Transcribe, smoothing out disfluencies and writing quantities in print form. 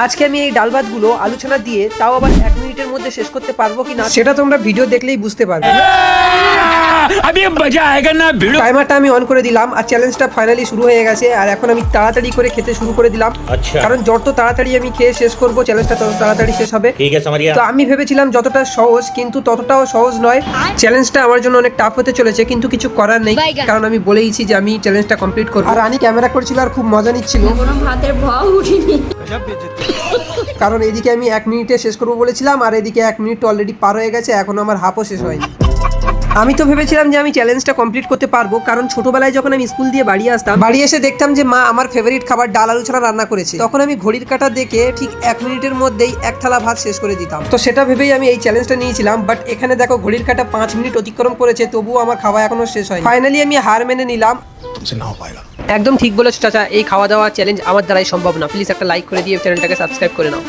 আজকে আমি এই ডাল ভাতগুলো আলু ছানা দিয়ে তাও আবার 1 মিনিটের মধ্যে শেষ করতে পারবো কিনা সেটা তোমরা ভিডিও দেখলেই বুঝতে পারবে। টাইমারটা আমি অন করে দিলাম আর চ্যালেঞ্জটা ফাইনালি শুরু হয়ে গেছে। আর এখন আমি তাড়াতাড়ি করে খেতে শুরু করে দিলাম, কারণ যত তাড়াতাড়ি আমি খেয়ে শেষ করবো চ্যালেঞ্জটা তত তাড়াতাড়ি শেষ হবে। তো আমি ভেবেছিলাম যতটা সহজ, কিন্তু ততটাও সহজ নয়। চ্যালেঞ্জটা আমার জন্য অনেক টাফ হতে চলেছে, কিন্তু কিছু করার নেই, কারণ আমি বলেইছি যে আমি চ্যালেঞ্জটা কমপ্লিট করবো। আর রানী ক্যামেরা করছিল আর খুব মজা নিচ্ছিল, কোনো ভাতের ভাও উঠিনি। কারণ এদিকে আমি 1 মিনিটে শেষ করবো বলেছিলাম আর এদিকে 1 মিনিট অলরেডি পার হয়ে গেছে, এখনো আমার হাফও শেষ হয়নি। আমি তো ভেবেছিলাম যে আমি চ্যালেঞ্জটা কমপ্লিট করতে পারবো, কারণ ছোটবেলায় যখন আমি স্কুল দিয়ে বাড়ি আসতাম, বাড়ি এসে দেখতাম যে মা আমার ফেভারিট খাবার ডাল আলু ছাড়া রান্না করেছে। তখন আমি ঘড়ির কাঁটা দেখে ঠিক 1 মিনিটের মধ্যেই 1 থালা ভাত শেষ করে দিতাম। তো সেটা ভেবেই আমি এই চ্যালেঞ্জটা নিয়েছিলাম। বাট এখানে দেখো ঘড়ির কাঁটা 5 মিনিট অতিক্রম করেছে, তবুও আমার খাওয়া এখনো শেষ হয়নি। ফাইনালি আমি হার মেনে নিলাম। একদম ঠিক বলেছো চাচা, এই খাওয়া দাওয়া চ্যালেঞ্জ আমার দ্বারাই সম্ভব না। প্লিজ একটা লাইক করে দিয়ে চ্যানেলটাকে সাবস্ক্রাইব করে নাও।